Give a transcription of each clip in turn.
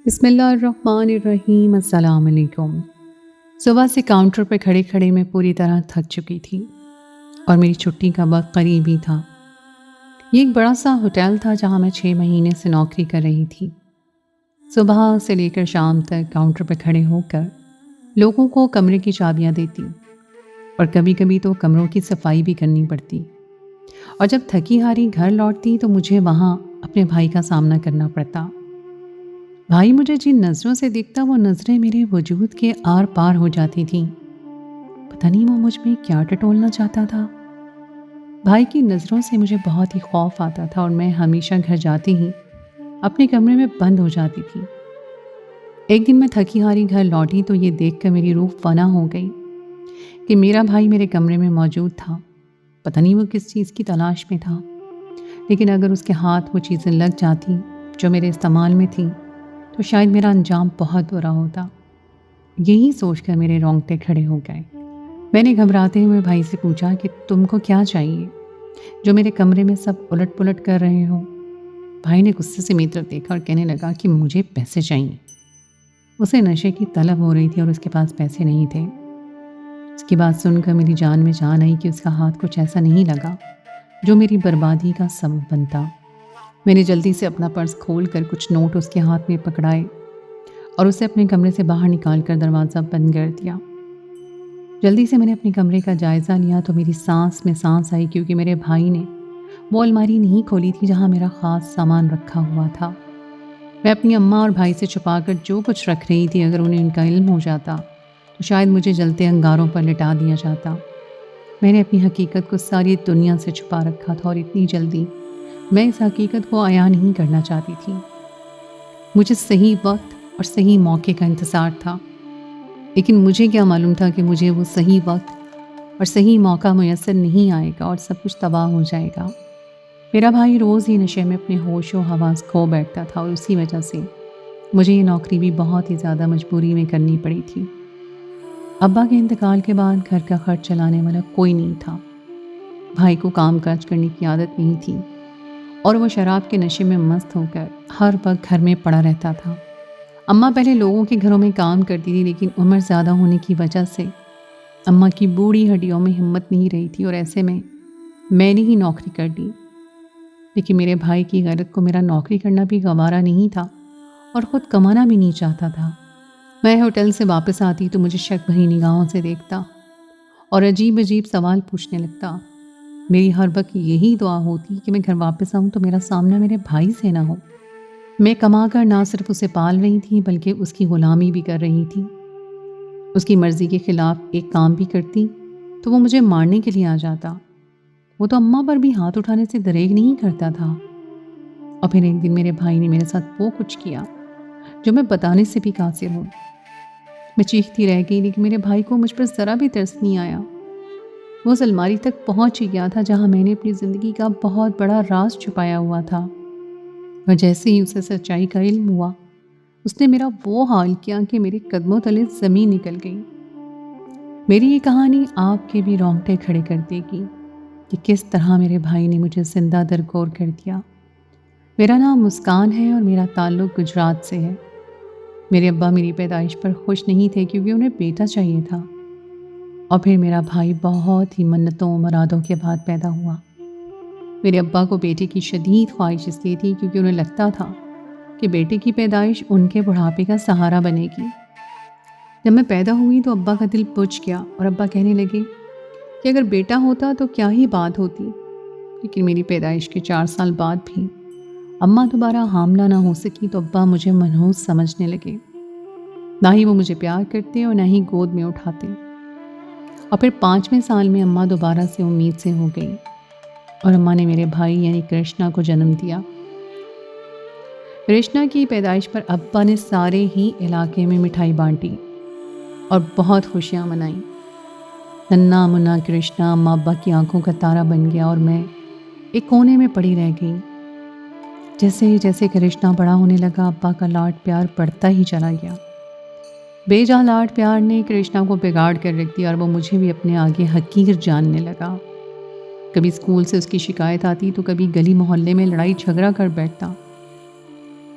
بسم اللہ الرحمن الرحیم۔ السلام علیکم۔ صبح سے کاؤنٹر پہ کھڑے کھڑے میں پوری طرح تھک چکی تھی اور میری چھٹی کا وقت قریب ہی تھا۔ یہ ایک بڑا سا ہوٹل تھا جہاں میں 6 مہینے سے نوکری کر رہی تھی۔ صبح سے لے کر شام تک کاؤنٹر پہ کھڑے ہو کر لوگوں کو کمرے کی چابیاں دیتی اور کبھی کبھی تو کمروں کی صفائی بھی کرنی پڑتی، اور جب تھکی ہاری گھر لوٹتی تو مجھے وہاں اپنے بھائی کا سامنا کرنا پڑتا۔ بھائی مجھے جن نظروں سے دیکھتا وہ نظریں میرے وجود کے آر پار ہو جاتی تھیں۔ پتہ نہیں وہ مجھ میں کیا ٹٹولنا چاہتا تھا۔ بھائی کی نظروں سے مجھے بہت ہی خوف آتا تھا اور میں ہمیشہ گھر جاتے ہی اپنے کمرے میں بند ہو جاتی تھی۔ ایک دن میں تھکی ہاری گھر لوٹی تو یہ دیکھ کر میری روح فنا ہو گئی کہ میرا بھائی میرے کمرے میں موجود تھا۔ پتہ نہیں وہ کس چیز کی تلاش میں تھا، لیکن اگر اس کے ہاتھ وہ چیزیں لگ جاتی جو میرے استعمال میں تھیں تو شاید میرا انجام بہت برا ہوتا۔ یہی سوچ کر میرے رونگٹے کھڑے ہو گئے۔ میں نے گھبراتے ہوئے بھائی سے پوچھا کہ تم کو کیا چاہیے جو میرے کمرے میں سب الٹ پلٹ کر رہے ہو؟ بھائی نے غصے سے میری طرف دیکھا اور کہنے لگا کہ مجھے پیسے چاہیے۔ اسے نشے کی طلب ہو رہی تھی اور اس کے پاس پیسے نہیں تھے۔ اس کی بات سن کر میری جان میں جان آئی کہ اس کا ہاتھ کچھ ایسا نہیں لگا جو میری بربادی کا سبب بنتا۔ میں نے جلدی سے اپنا پرس کھول کر کچھ نوٹ اس کے ہاتھ میں پکڑائے اور اسے اپنے کمرے سے باہر نکال کر دروازہ بند کر دیا۔ جلدی سے میں نے اپنے کمرے کا جائزہ لیا تو میری سانس میں سانس آئی، کیونکہ میرے بھائی نے وہ الماری نہیں کھولی تھی جہاں میرا خاص سامان رکھا ہوا تھا۔ میں اپنی اماں اور بھائی سے چھپا کر جو کچھ رکھ رہی تھی، اگر انہیں ان کا علم ہو جاتا تو شاید مجھے جلتے انگاروں پر لٹا دیا جاتا۔ میں نے اپنی حقیقت کو ساری دنیا سے چھپا رکھا تھا اور اتنی جلدی میں اس حقیقت کو عیاں نہیں کرنا چاہتی تھی۔ مجھے صحیح وقت اور صحیح موقع کا انتظار تھا، لیکن مجھے کیا معلوم تھا کہ مجھے وہ صحیح وقت اور صحیح موقع میسر نہیں آئے گا اور سب کچھ تباہ ہو جائے گا۔ میرا بھائی روز ہی نشے میں اپنے ہوش و حواس کھو بیٹھتا تھا اور اسی وجہ سے مجھے یہ نوکری بھی بہت ہی زیادہ مجبوری میں کرنی پڑی تھی۔ ابا کے انتقال کے بعد گھر کا خرچ چلانے والا کوئی نہیں تھا۔ بھائی کو کام کاج کرنے کی عادت نہیں تھی اور وہ شراب کے نشے میں مست ہو کر ہر وقت گھر میں پڑا رہتا تھا۔ اماں پہلے لوگوں کے گھروں میں کام کرتی تھی، لیکن عمر زیادہ ہونے کی وجہ سے اماں کی بوڑھی ہڈیوں میں ہمت نہیں رہی تھی اور ایسے میں نے ہی نوکری کر لی۔ لیکن میرے بھائی کی غیرت کو میرا نوکری کرنا بھی گوارا نہیں تھا اور خود کمانا بھی نہیں چاہتا تھا۔ میں ہوٹل سے واپس آتی تو مجھے شک بھری نگاہوں سے دیکھتا اور عجیب عجیب سوال پوچھنے لگتا۔ میری ہر وقت یہی دعا ہوتی کہ میں گھر واپس آؤں تو میرا سامنا میرے بھائی سے نہ ہو۔ میں کما کر نہ صرف اسے پال رہی تھی بلکہ اس کی غلامی بھی کر رہی تھی۔ اس کی مرضی کے خلاف ایک کام بھی کرتی تو وہ مجھے مارنے کے لیے آ جاتا۔ وہ تو اماں پر بھی ہاتھ اٹھانے سے دریغ نہیں کرتا تھا۔ اور پھر ایک دن میرے بھائی نے میرے ساتھ وہ کچھ کیا جو میں بتانے سے بھی قاصر ہوں۔ میں چیختی رہ گئی، لیکن میرے بھائی کو مجھ پر ذرا بھی ترس نہیں آیا۔ وہ اس الماری تک پہنچ ہی گیا تھا جہاں میں نے اپنی زندگی کا بہت بڑا راز چھپایا ہوا تھا، اور جیسے ہی اسے سچائی کا علم ہوا اس نے میرا وہ حال کیا کہ میرے قدموں تلے زمین نکل گئی۔ میری یہ کہانی آپ کے بھی رونگٹے کھڑے کر دے گی کہ کس طرح میرے بھائی نے مجھے زندہ درگور کر دیا۔ میرا نام مسکان ہے اور میرا تعلق گجرات سے ہے۔ میرے ابا میری پیدائش پر خوش نہیں تھے کیونکہ انہیں بیٹا چاہیے تھا، اور پھر میرا بھائی بہت ہی منتوں و مرادوں کے بعد پیدا ہوا۔ میرے ابا کو بیٹے کی شدید خواہش اس لیے تھی کیونکہ انہیں لگتا تھا کہ بیٹے کی پیدائش ان کے بڑھاپے کا سہارا بنے گی۔ جب میں پیدا ہوئی تو ابا کا دل بجھ گیا اور ابا کہنے لگے کہ اگر بیٹا ہوتا تو کیا ہی بات ہوتی۔ لیکن میری پیدائش کے 4 سال بعد بھی اماں دوبارہ حاملہ نہ ہو سکی تو ابا مجھے منحوس سمجھنے لگے۔ نہ ہی وہ مجھے پیار کرتے اور نہ ہی گود میں اٹھاتے۔ اور پھر 5ویں سال میں اماں دوبارہ سے امید سے ہو گئی اور اماں نے میرے بھائی یعنی کرشنا کو جنم دیا۔ کرشنا کی پیدائش پر ابا نے سارے ہی علاقے میں مٹھائی بانٹی اور بہت خوشیاں منائیں۔ ننا منا کرشنا اماں ابا کی آنکھوں کا تارا بن گیا اور میں ایک کونے میں پڑی رہ گئی۔ جیسے جیسے کرشنا بڑا ہونے لگا ابا کا لاڈ پیار بڑھتا ہی چلا گیا۔ بے جا لاڈ پیار نے کرشنا کو بگاڑ کر رکھ دیا اور وہ مجھے بھی اپنے آگے حقیر جاننے لگا۔ کبھی اسکول سے اس کی شکایت آتی تو کبھی گلی محلے میں لڑائی جھگڑا کر بیٹھتا۔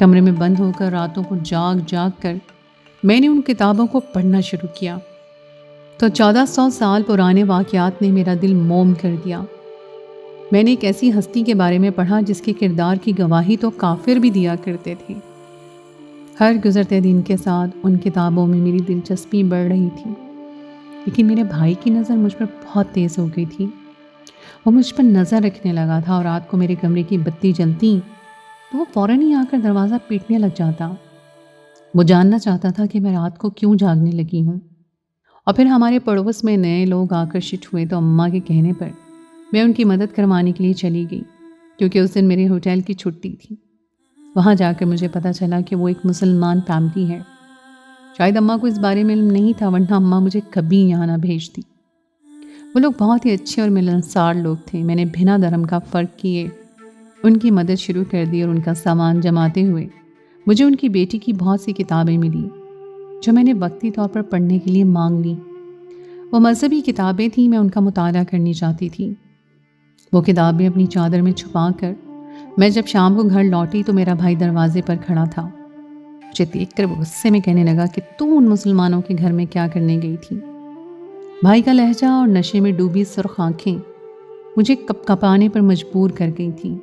کمرے میں بند ہو کر راتوں کو جاگ جاگ کر میں نے ان کتابوں کو پڑھنا شروع کیا تو 1400 سال پرانے واقعات نے میرا دل موم کر دیا۔ میں نے ایک ایسی ہستی کے بارے میں پڑھا جس کے کردار کی گواہی تو کافر بھی دیا کرتے تھے۔ ہر گزرتے دن کے ساتھ ان کتابوں میں میری دلچسپی بڑھ رہی تھی، لیکن میرے بھائی کی نظر مجھ پر بہت تیز ہو گئی تھی۔ وہ مجھ پر نظر رکھنے لگا تھا اور رات کو میرے کمرے کی بتی جلتی تو وہ فوراً ہی آ کر دروازہ پیٹنے لگ جاتا۔ وہ جاننا چاہتا تھا کہ میں رات کو کیوں جاگنے لگی ہوں۔ اور پھر ہمارے پڑوس میں نئے لوگ آکرشت ہوئے تو اماں کے کہنے پر میں ان کی مدد کروانے کے لیے چلی گئی، کیونکہ اس دن میرے ہوٹل کی چھٹی تھی۔ وہاں جا کر مجھے پتہ چلا کہ وہ ایک مسلمان فیملی ہے۔ شاید اماں کو اس بارے میں علم نہیں تھا، ورنہ اماں مجھے کبھی یہاں نہ بھیجتی۔ وہ لوگ بہت ہی اچھے اور ملنسار لوگ تھے۔ میں نے بنا دھرم کا فرق کیے ان کی مدد شروع کر دی اور ان کا سامان جماتے ہوئے مجھے ان کی بیٹی کی بہت سی کتابیں ملی جو میں نے وقتی طور پر پڑھنے کے لیے مانگ لیں۔ وہ مذہبی کتابیں تھیں، میں ان کا مطالعہ کرنی چاہتی تھی۔ وہ کتابیں اپنی چادر میں چھپا کر میں جب شام کو گھر لوٹی تو میرا بھائی دروازے پر کھڑا تھا۔ مجھے دیکھ کر وہ غصے میں کہنے لگا کہ تو ان مسلمانوں کے گھر میں کیا کرنے گئی تھی؟ بھائی کا لہجہ اور نشے میں ڈوبی سرخ آنکھیں مجھے کپ کپانے پر مجبور کر گئی تھیں۔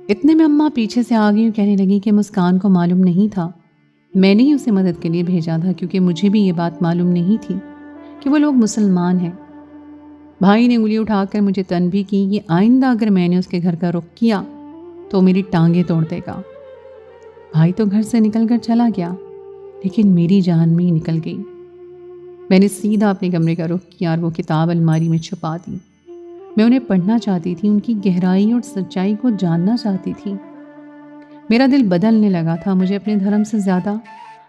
اتنے میں اماں پیچھے سے آ گئی اور کہنے لگی کہ مسکان کو معلوم نہیں تھا میں نے ہی اسے مدد کے لیے بھیجا تھا، کیونکہ مجھے بھی یہ بات معلوم نہیں تھی کہ وہ لوگ مسلمان ہیں۔ بھائی نے انگلی اٹھا کر مجھے تنبیہ کی کہ آئندہ اگر میں نے اس کے گھر کا رخ کیا تو میری ٹانگیں توڑ دے گا۔ بھائی تو گھر سے نکل کر چلا گیا، لیکن میری جان میں ہی نکل گئی۔ میں نے سیدھا اپنے کمرے کا رخ کیا اور وہ کتاب الماری میں چھپا دی۔ میں انہیں پڑھنا چاہتی تھی، ان کی گہرائی اور سچائی کو جاننا چاہتی تھی۔ میرا دل بدلنے لگا تھا، مجھے اپنے دھرم سے زیادہ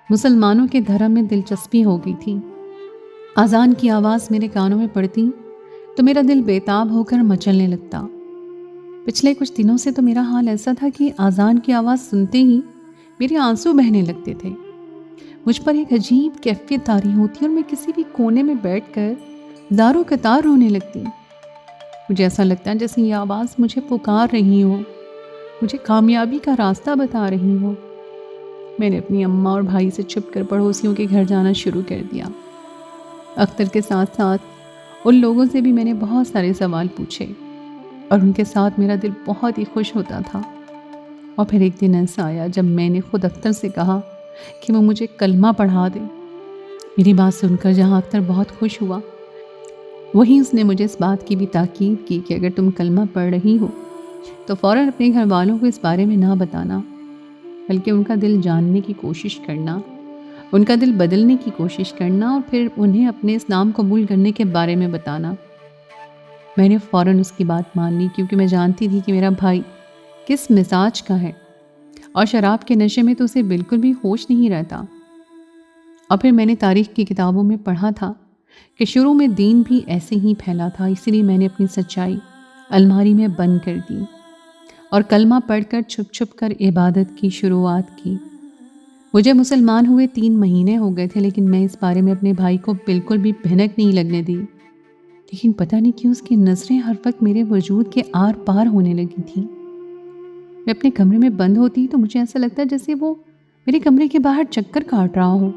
مسلمانوں کے دھرم میں دلچسپی ہو گئی تھی۔ اذان کی آواز میرے کانوں میں پڑتی تو میرا دل بےتاب ہو کر مچلنے لگتا۔ پچھلے کچھ دنوں سے تو میرا حال ایسا تھا کہ اذان کی آواز سنتے ہی میرے آنسو بہنے لگتے تھے۔ مجھ پر ایک عجیب کیفیت طاری ہوتی اور میں کسی بھی کونے میں بیٹھ کر زاروں قطار رونے لگتی۔ مجھے ایسا لگتا ہے جیسے یہ آواز مجھے پکار رہی ہو، مجھے کامیابی کا راستہ بتا رہی ہو۔ میں نے اپنی اماں اور بھائی سے چھپ کر پڑوسیوں کے گھر جانا شروع کر دیا۔ اختر کے ساتھ ساتھ ان لوگوں سے بھی میں نے بہت سارے سوال پوچھے اور ان کے ساتھ میرا دل بہت ہی خوش ہوتا تھا۔ اور پھر ایک دن ایسا آیا جب میں نے خود اختر سے کہا کہ وہ مجھے کلمہ پڑھا دے۔ میری بات سن کر جہاں اختر بہت خوش ہوا، وہیں اس نے مجھے اس بات کی بھی تاکید کی کہ اگر تم کلمہ پڑھ رہی ہو تو فوراً اپنے گھر والوں کو اس بارے میں نہ بتانا، بلکہ ان کا دل جاننے کی کوشش کرنا، ان کا دل بدلنے کی کوشش کرنا اور پھر انہیں اپنے اسلام قبول کرنے کے بارے میں بتانا۔ میں نے فوراً اس کی بات مان لی، کیونکہ میں جانتی تھی کہ میرا بھائی کس مزاج کا ہے اور شراب کے نشے میں تو اسے بالکل بھی ہوش نہیں رہتا۔ اور پھر میں نے تاریخ کی کتابوں میں پڑھا تھا کہ شروع میں دین بھی ایسے ہی پھیلا تھا، اسی لیے میں نے اپنی سچائی الماری میں بند کر دی اور کلمہ پڑھ کر چھپ چھپ کر عبادت کی شروعات کی۔ مجھے مسلمان ہوئے 3 مہینے ہو گئے تھے، لیکن میں اس بارے میں اپنے بھائی کو بالکل بھی بھنک نہیں لگنے دی۔ لیکن پتہ نہیں کیوں اس کی نظریں ہر وقت میرے وجود کے آر پار ہونے لگی تھیں۔ میں اپنے کمرے میں بند ہوتی تو مجھے ایسا لگتا جیسے وہ میرے کمرے کے باہر چکر کاٹ رہا ہو۔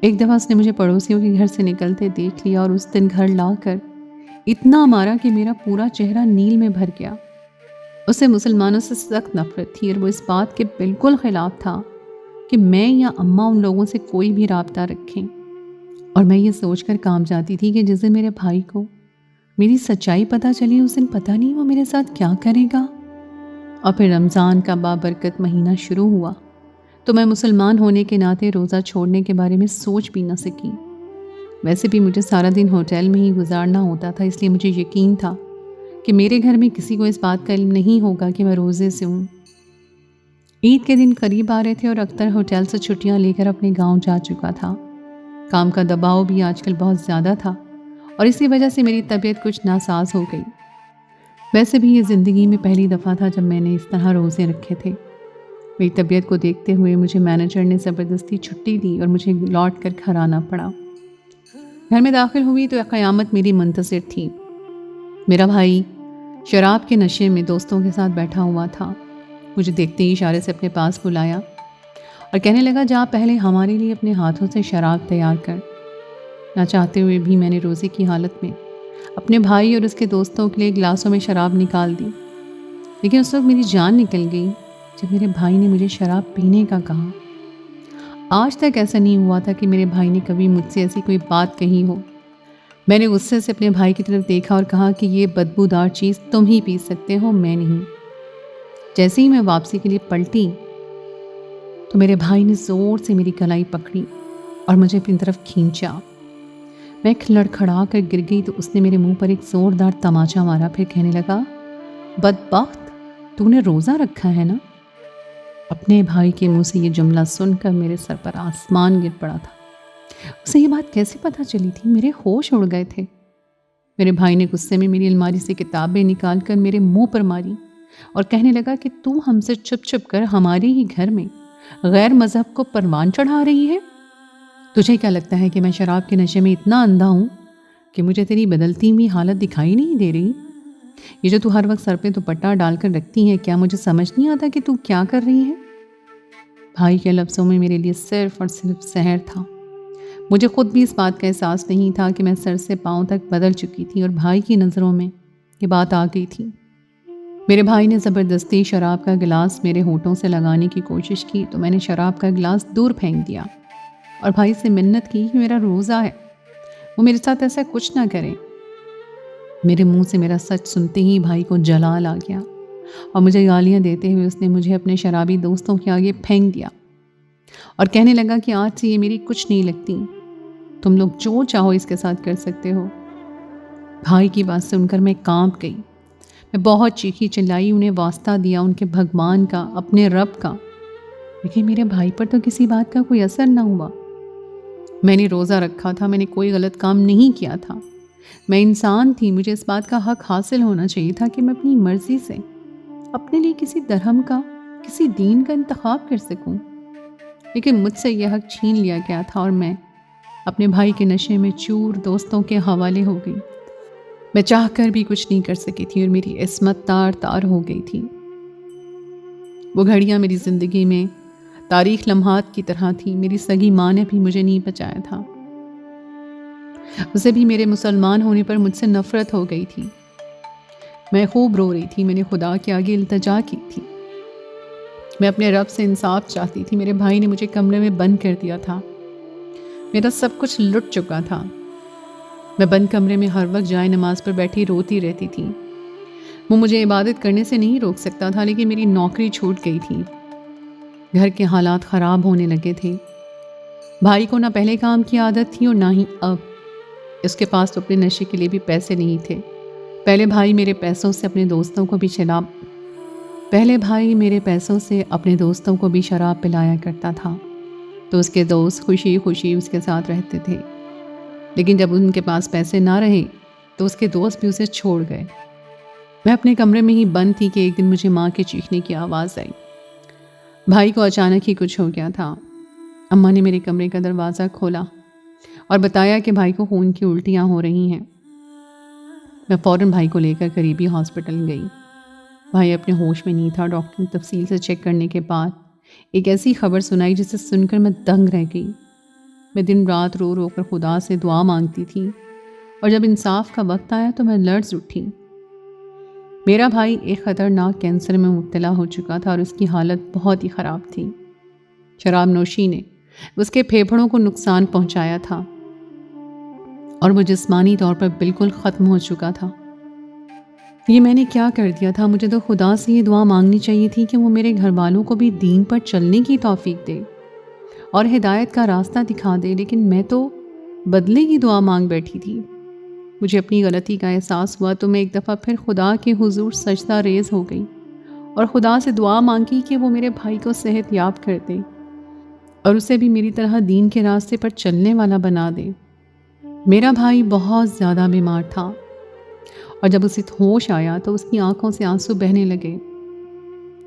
ایک دفعہ اس نے مجھے پڑوسیوں کے گھر سے نکلتے دیکھ لیا اور اس دن گھر لا کر اتنا مارا کہ میرا پورا چہرہ نیل میں بھر گیا۔ اسے مسلمانوں سے سخت نفرت تھی اور وہ اس بات کے بالکل خلاف تھا کہ میں یا اماں ان لوگوں سے کوئی بھی رابطہ رکھیں۔ اور میں یہ سوچ کر کام جاتی تھی کہ جس دن میرے بھائی کو میری سچائی پتہ چلی اس دن پتہ نہیں وہ میرے ساتھ کیا کرے گا۔ اور پھر رمضان کا بابرکت مہینہ شروع ہوا تو میں مسلمان ہونے کے ناطے روزہ چھوڑنے کے بارے میں سوچ بھی نہ سکی۔ ویسے بھی مجھے سارا دن ہوٹل میں ہی گزارنا ہوتا تھا، اس لیے مجھے یقین تھا کہ میرے گھر میں کسی کو اس بات کا علم نہیں ہوگا کہ میں روزے سے ہوں۔ عید کے دن قریب آ رہے تھے اور اختر ہوٹل سے چھٹیاں لے کر اپنے گاؤں جا چکا تھا۔ کام کا دباؤ بھی آج کل بہت زیادہ تھا اور اسی وجہ سے میری طبیعت کچھ ناساز ہو گئی۔ ویسے بھی یہ زندگی میں پہلی دفعہ تھا جب میں نے اس طرح روزے رکھے تھے۔ میری طبیعت کو دیکھتے ہوئے مجھے مینیجر نے زبردستی چھٹی دی اور مجھے لوٹ کر گھر آنا پڑا۔ گھر میں داخل ہوئی تو قیامت میری منتظر تھی۔ میرا بھائی شراب کے نشے میں دوستوں کے ساتھ بیٹھا ہوا تھا۔ مجھے دیکھتے ہی اشارے سے اپنے پاس بلایا اور کہنے لگا جا پہلے ہمارے لیے اپنے ہاتھوں سے شراب تیار کر۔ نہ چاہتے ہوئے بھی میں نے روزے کی حالت میں اپنے بھائی اور اس کے دوستوں کے لیے گلاسوں میں شراب نکال دی، لیکن اس وقت میری جان نکل گئی جب میرے بھائی نے مجھے شراب پینے کا کہا۔ آج تک ایسا نہیں ہوا تھا کہ میرے بھائی نے کبھی مجھ سے ایسی کوئی بات کہی ہو۔ میں نے غصے سے اپنے بھائی کی طرف دیکھا اور کہا کہ یہ بدبودار چیز تم ہی پی سکتے ہو، میں نہیں۔ جیسے ہی میں واپسی کے لیے پلٹی تو میرے بھائی نے زور سے میری کلائی پکڑی اور مجھے اپنی طرف کھینچا۔ میں لڑکھڑا کر گر گئی تو اس نے میرے منہ پر ایک زوردار تماچا مارا، پھر کہنے لگا بدبخت، تو نے روزہ رکھا ہے نا؟ اپنے بھائی کے منہ سے یہ جملہ سن کر میرے سر پر آسمان گر پڑا تھا۔ اسے یہ بات کیسے پتہ چلی تھی؟ میرے ہوش اڑ گئے تھے۔ میرے بھائی نے غصے میں میری الماری سے کتابیں نکال کر میرے منہ پر ماری اور کہنے لگا کہ تو ہم سے چھپ چھپ کر ہمارے ہی گھر میں غیر مذہب کو پروان چڑھا رہی ہے۔ تجھے کیا لگتا ہے کہ میں شراب کے نشے میں اتنا اندھا ہوں کہ مجھے تیری بدلتی ہوئی حالت دکھائی نہیں دے رہی؟ یہ جو تو ہر وقت سر پہ دوپٹہ ڈال کر رکھتی ہے، کیا مجھے سمجھ نہیں آتا کہ تو کیا کر رہی ہے؟ بھائی کے لفظوں میں میرے لیے صرف اور صرف زہر تھا۔ مجھے خود بھی اس بات کا احساس نہیں تھا کہ میں سر سے پاؤں تک بدل چکی تھی اور بھائی کی نظروں میں یہ بات آ گئی تھی۔ میرے بھائی نے زبردستی شراب کا گلاس میرے ہونٹوں سے لگانے کی کوشش کی تو میں نے شراب کا گلاس دور پھینک دیا اور بھائی سے منت کی کہ میرا روزہ ہے، وہ میرے ساتھ ایسا کچھ نہ کرے۔ میرے منہ سے میرا سچ سنتے ہی بھائی کو جلال آ گیا اور مجھے گالیاں دیتے ہوئے اس نے مجھے اپنے شرابی دوستوں کے آگے پھینک دیا اور کہنے لگا کہ آج سے یہ میری کچھ نہیں لگتی، تم لوگ جو چاہو اس کے ساتھ کر سکتے ہو۔ بھائی کی بات سن کر میں کانپ گئی۔ میں بہت چیخی چلائی، انہیں واسطہ دیا ان کے بھگوان کا، اپنے رب کا، لیکن میرے بھائی پر تو کسی بات کا کوئی اثر نہ ہوا۔ میں نے روزہ رکھا تھا، میں نے کوئی غلط کام نہیں کیا تھا، میں انسان تھی، مجھے اس بات کا حق حاصل ہونا چاہیے تھا کہ میں اپنی مرضی سے اپنے لیے کسی دھرم کا، کسی دین کا انتخاب کر سکوں، لیکن مجھ سے یہ حق چھین لیا گیا تھا اور میں اپنے بھائی کے نشے میں چور دوستوں کے حوالے ہو گئی۔ میں چاہ کر بھی کچھ نہیں کر سکی تھی اور میری عصمت تار تار ہو گئی تھی۔ وہ گھڑیاں میری زندگی میں تاریخ لمحات کی طرح تھی۔ میری سگی ماں نے بھی مجھے نہیں بچایا تھا، اسے بھی میرے مسلمان ہونے پر مجھ سے نفرت ہو گئی تھی۔ میں خوب رو رہی تھی، میں نے خدا کے آگے التجا کی تھی، میں اپنے رب سے انصاف چاہتی تھی۔ میرے بھائی نے مجھے کمرے میں بند کر دیا تھا، میرا سب کچھ لٹ چکا تھا۔ میں بند کمرے میں ہر وقت جائے نماز پر بیٹھی روتی رہتی تھی۔ وہ مجھے عبادت کرنے سے نہیں روک سکتا تھا، لیکن میری نوکری چھوٹ گئی تھی، گھر کے حالات خراب ہونے لگے تھے۔ بھائی کو نہ پہلے کام کی عادت تھی اور نہ ہی اب۔ اس کے پاس تو اپنے نشے کے لیے بھی پیسے نہیں تھے۔ پہلے بھائی میرے پیسوں سے اپنے دوستوں کو بھی شراب پلایا کرتا تھا تو اس کے دوست خوشی خوشی اس کے ساتھ رہتے تھے، لیکن جب ان کے پاس پیسے نہ رہے تو اس کے دوست بھی اسے چھوڑ گئے۔ میں اپنے کمرے میں ہی بند تھی کہ ایک دن مجھے ماں کے چیخنے کی آواز آئی۔ بھائی کو اچانک ہی کچھ ہو گیا تھا۔ اماں نے میرے کمرے کا دروازہ کھولا اور بتایا کہ بھائی کو خون کی الٹیاں ہو رہی ہیں۔ میں فوراً بھائی کو لے کر قریبی ہاسپٹل گئی۔ بھائی اپنے ہوش میں نہیں تھا۔ ڈاکٹر نے تفصیل سے چیک کرنے کے بعد ایک ایسی خبر سنائی جسے سن کر میں دنگ رہ گئی۔ میں دن رات رو رو کر خدا سے دعا مانگتی تھی اور جب انصاف کا وقت آیا تو میں لرز اٹھی۔ میرا بھائی ایک خطرناک کینسر میں مبتلا ہو چکا تھا اور اس کی حالت بہت ہی خراب تھی۔ شراب نوشی نے اس کے پھیپھڑوں کو نقصان پہنچایا تھا اور وہ جسمانی طور پر بالکل ختم ہو چکا تھا۔ یہ میں نے کیا کر دیا تھا؟ مجھے تو خدا سے یہ دعا مانگنی چاہیے تھی کہ وہ میرے گھر والوں کو بھی دین پر چلنے کی توفیق دے اور ہدایت کا راستہ دکھا دے، لیکن میں تو بدلے کی دعا مانگ بیٹھی تھی۔ مجھے اپنی غلطی کا احساس ہوا تو میں ایک دفعہ پھر خدا کے حضور سجدہ ریز ہو گئی اور خدا سے دعا مانگی کہ وہ میرے بھائی کو صحت یاب کر دے اور اسے بھی میری طرح دین کے راستے پر چلنے والا بنا دے۔ میرا بھائی بہت زیادہ بیمار تھا اور جب اسے ہوش آیا تو اس کی آنکھوں سے آنسو بہنے لگے۔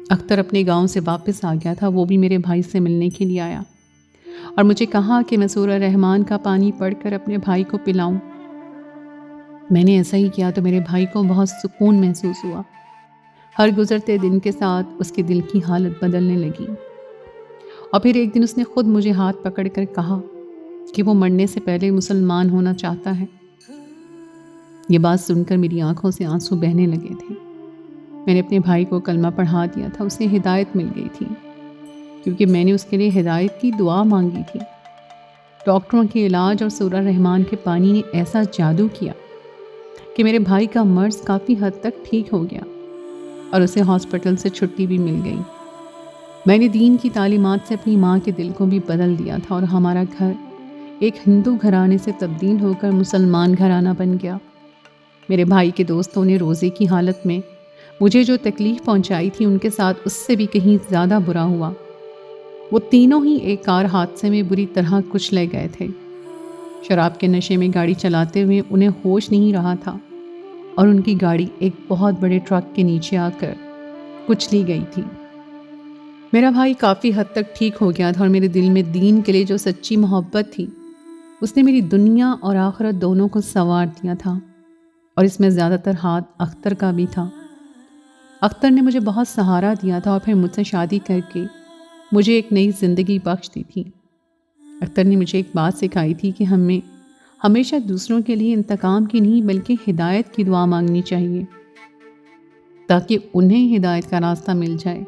اختر اپنے گاؤں سے واپس آ گیا تھا، وہ بھی میرے بھائی سے ملنے کے لیے آیا اور مجھے کہا کہ میں سورہ رحمان کا پانی پڑھ کر اپنے بھائی کو پلاؤں۔ میں نے ایسا ہی کیا تو میرے بھائی کو بہت سکون محسوس ہوا۔ ہر گزرتے دن کے ساتھ اس کے دل کی حالت بدلنے لگی، اور پھر ایک دن اس نے خود مجھے ہاتھ پکڑ کر کہا کہ وہ مرنے سے پہلے مسلمان ہونا چاہتا ہے۔ یہ بات سن کر میری آنکھوں سے آنسو بہنے لگے تھے۔ میں نے اپنے بھائی کو کلمہ پڑھا دیا تھا، اسے ہدایت مل گئی تھی، کیونکہ میں نے اس کے لیے ہدایت کی دعا مانگی تھی۔ ڈاکٹروں کے علاج اور سورہ رحمان کے پانی نے ایسا جادو کیا کہ میرے بھائی کا مرض کافی حد تک ٹھیک ہو گیا اور اسے ہاسپٹل سے چھٹی بھی مل گئی۔ میں نے دین کی تعلیمات سے اپنی ماں کے دل کو بھی بدل دیا تھا، اور ہمارا گھر ایک ہندو گھرانے سے تبدیل ہو کر مسلمان گھرانہ بن گیا۔ میرے بھائی کے دوستوں نے روزے کی حالت میں مجھے جو تکلیف پہنچائی تھی، ان کے ساتھ اس سے بھی کہیں زیادہ برا ہوا۔ وہ تینوں ہی ایک کار حادثے میں بری طرح کچلے گئے تھے۔ شراب کے نشے میں گاڑی چلاتے ہوئے انہیں ہوش نہیں رہا تھا، اور ان کی گاڑی ایک بہت بڑے ٹرک کے نیچے آ کر کچلی گئی تھی۔ میرا بھائی کافی حد تک ٹھیک ہو گیا تھا، اور میرے دل میں دین کے لیے جو سچی محبت تھی، اس نے میری دنیا اور آخرت دونوں کو سنوار دیا تھا، اور اس میں زیادہ تر ہاتھ اختر کا بھی تھا۔ اختر نے مجھے بہت سہارا دیا تھا، اور پھر مجھ سے شادی کر کے مجھے ایک نئی زندگی بخش دی تھی۔ اختر نے مجھے ایک بات سکھائی تھی کہ ہمیں ہمیشہ دوسروں کے لیے انتقام کی نہیں بلکہ ہدایت کی دعا مانگنی چاہیے، تاکہ انہیں ہدایت کا راستہ مل جائے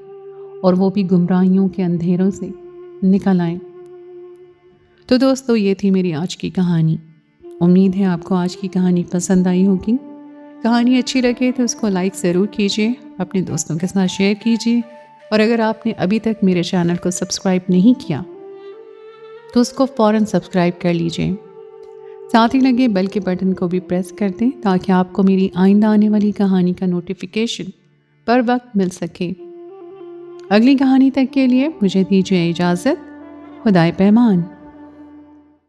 اور وہ بھی گمراہیوں کے اندھیروں سے نکل آئیں۔ تو دوستو، یہ تھی میری آج کی کہانی۔ امید ہے آپ کو آج کی کہانی پسند آئی ہوگی۔ کہانی اچھی لگے تو اس کو لائک ضرور کیجیے، اپنے دوستوں کے ساتھ شیئر کیجیے، اور اگر آپ نے ابھی تک میرے چینل کو سبسکرائب نہیں کیا تو اس کو فوراً سبسکرائب کر لیجیے۔ ساتھ ہی لگے بیل کے بٹن کو بھی پریس کر دیں تاکہ آپ کو میری آئندہ آنے والی کہانی کا نوٹیفیکیشن پر وقت مل سکے۔ اگلی کہانی تک کے لیے مجھے دیجیے اجازت۔ خدائے پیمان۔